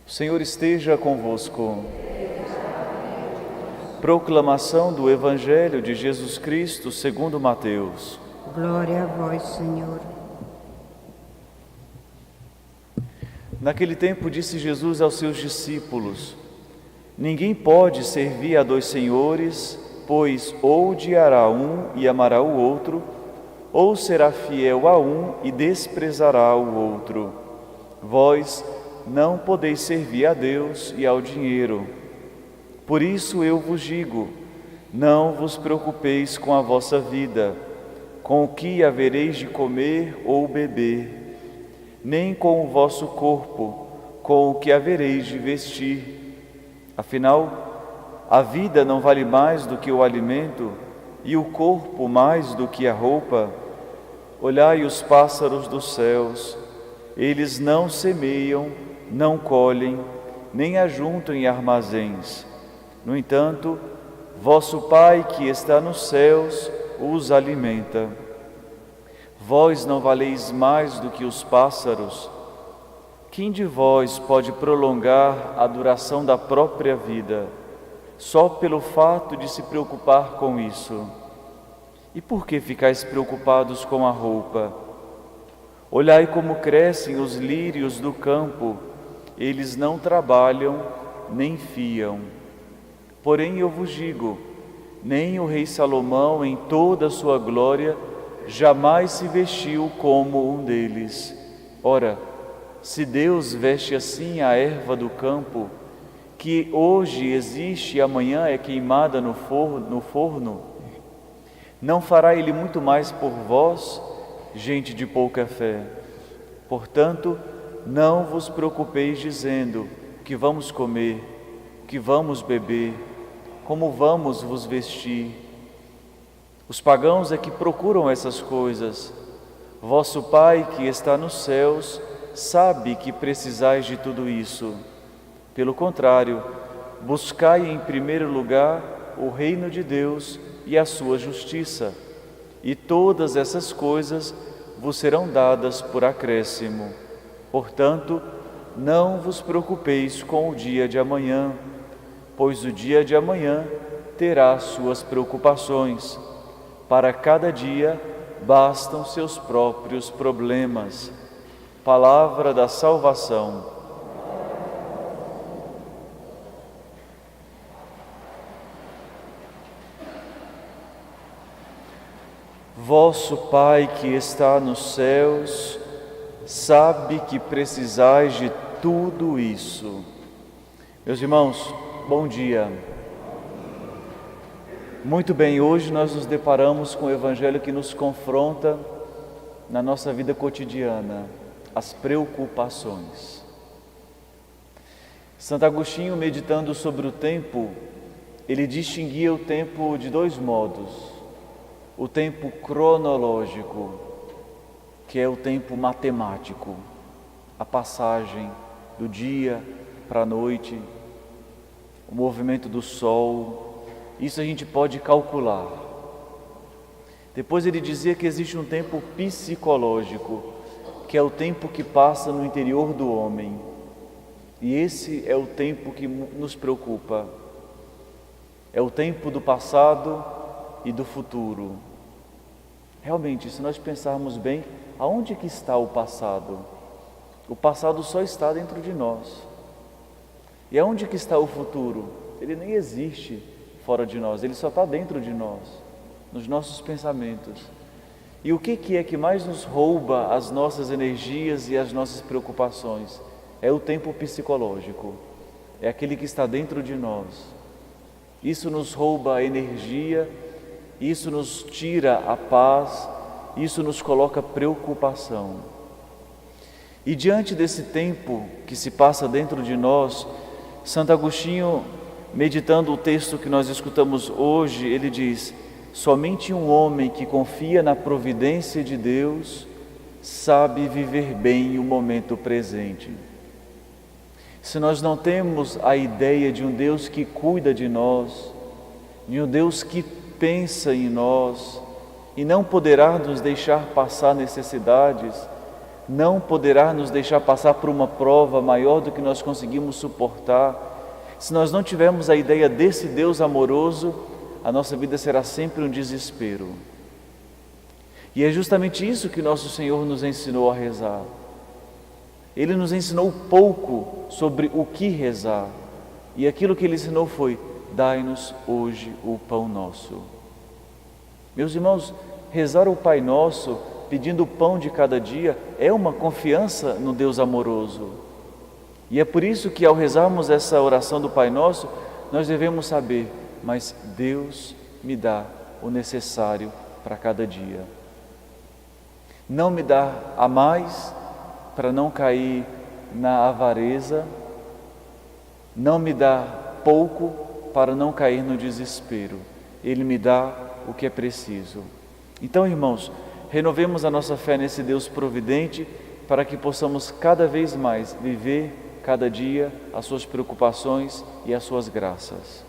O Senhor esteja convosco. Proclamação do Evangelho de Jesus Cristo segundo Mateus. Glória a vós, Senhor. Naquele tempo disse Jesus aos seus discípulos: Ninguém pode servir a dois senhores, pois ou odiará um e amará o outro, ou será fiel a um e desprezará o outro. Vós não podeis servir a Deus e ao dinheiro. Por isso eu vos digo, não vos preocupeis com a vossa vida, com o que havereis de comer ou beber, nem com o vosso corpo, com o que havereis de vestir. Afinal, a vida não vale mais do que o alimento, e o corpo mais do que a roupa. Olhai os pássaros dos céus, eles não semeiam, não colhem, nem ajuntam em armazéns. No entanto, vosso Pai que está nos céus os alimenta. Vós não valeis mais do que os pássaros? Quem de vós pode prolongar a duração da própria vida, só pelo fato de se preocupar com isso? E por que ficais preocupados com a roupa? Olhai como crescem os lírios do campo, eles não trabalham, nem fiam. Porém eu vos digo, nem o rei Salomão em toda a sua glória jamais se vestiu como um deles. Ora, se Deus veste assim a erva do campo, que hoje existe e amanhã é queimada no forno, não fará Ele muito mais por vós, gente de pouca fé? Portanto, não vos preocupeis dizendo que vamos comer, que vamos beber, como vamos vos vestir. Os pagãos é que procuram essas coisas. Vosso Pai que está nos céus sabe que precisais de tudo isso. Pelo contrário, buscai em primeiro lugar o reino de Deus e a sua justiça, e todas essas coisas vos serão dadas por acréscimo. Portanto, não vos preocupeis com o dia de amanhã, pois o dia de amanhã terá suas preocupações. Para cada dia bastam seus próprios problemas. Palavra da salvação. Vosso Pai que está nos céus sabe que precisais de tudo isso. Meus irmãos, bom dia. Muito bem, hoje nós nos deparamos com o Evangelho que nos confronta na nossa vida cotidiana, as preocupações. Santo Agostinho, meditando sobre o tempo, ele distinguia o tempo de dois modos. O tempo cronológico, que é o tempo matemático, a passagem do dia para a noite, o movimento do sol, isso a gente pode calcular. Depois ele dizia que existe um tempo psicológico, que é o tempo que passa no interior do homem. E esse é o tempo que nos preocupa. É o tempo do passado e do futuro. Realmente, se nós pensarmos bem, aonde que está o passado? O passado só está dentro de nós. E aonde que está o futuro? Ele nem existe fora de nós, ele só está dentro de nós, nos nossos pensamentos. E o que é que mais nos rouba as nossas energias e as nossas preocupações? É o tempo psicológico, é aquele que está dentro de nós. Isso nos rouba a energia, isso nos tira a paz, isso nos coloca preocupação. E diante desse tempo que se passa dentro de nós, Santo Agostinho, meditando o texto que nós escutamos hoje, ele diz: somente um homem que confia na providência de Deus sabe viver bem o momento presente. Se nós não temos a ideia de um Deus que cuida de nós, de um Deus que pensa em nós e não poderá nos deixar passar necessidades, não poderá nos deixar passar por uma prova maior do que nós conseguimos suportar. Se nós não tivermos a ideia desse Deus amoroso, a nossa vida será sempre um desespero. E é justamente isso que nosso Senhor nos ensinou a rezar. Ele nos ensinou pouco sobre o que rezar. E aquilo que Ele ensinou foi: dai-nos hoje o pão nosso. Meus irmãos, rezar o Pai Nosso, pedindo o pão de cada dia, é uma confiança no Deus amoroso. E é por isso que ao rezarmos essa oração do Pai Nosso, nós devemos saber: mas Deus me dá o necessário para cada dia. Não me dá a mais para não cair na avareza, não me dá pouco para não cair no desespero. Ele me dá o que é preciso. Então, irmãos, renovemos a nossa fé nesse Deus providente para que possamos cada vez mais viver cada dia as suas preocupações e as suas graças.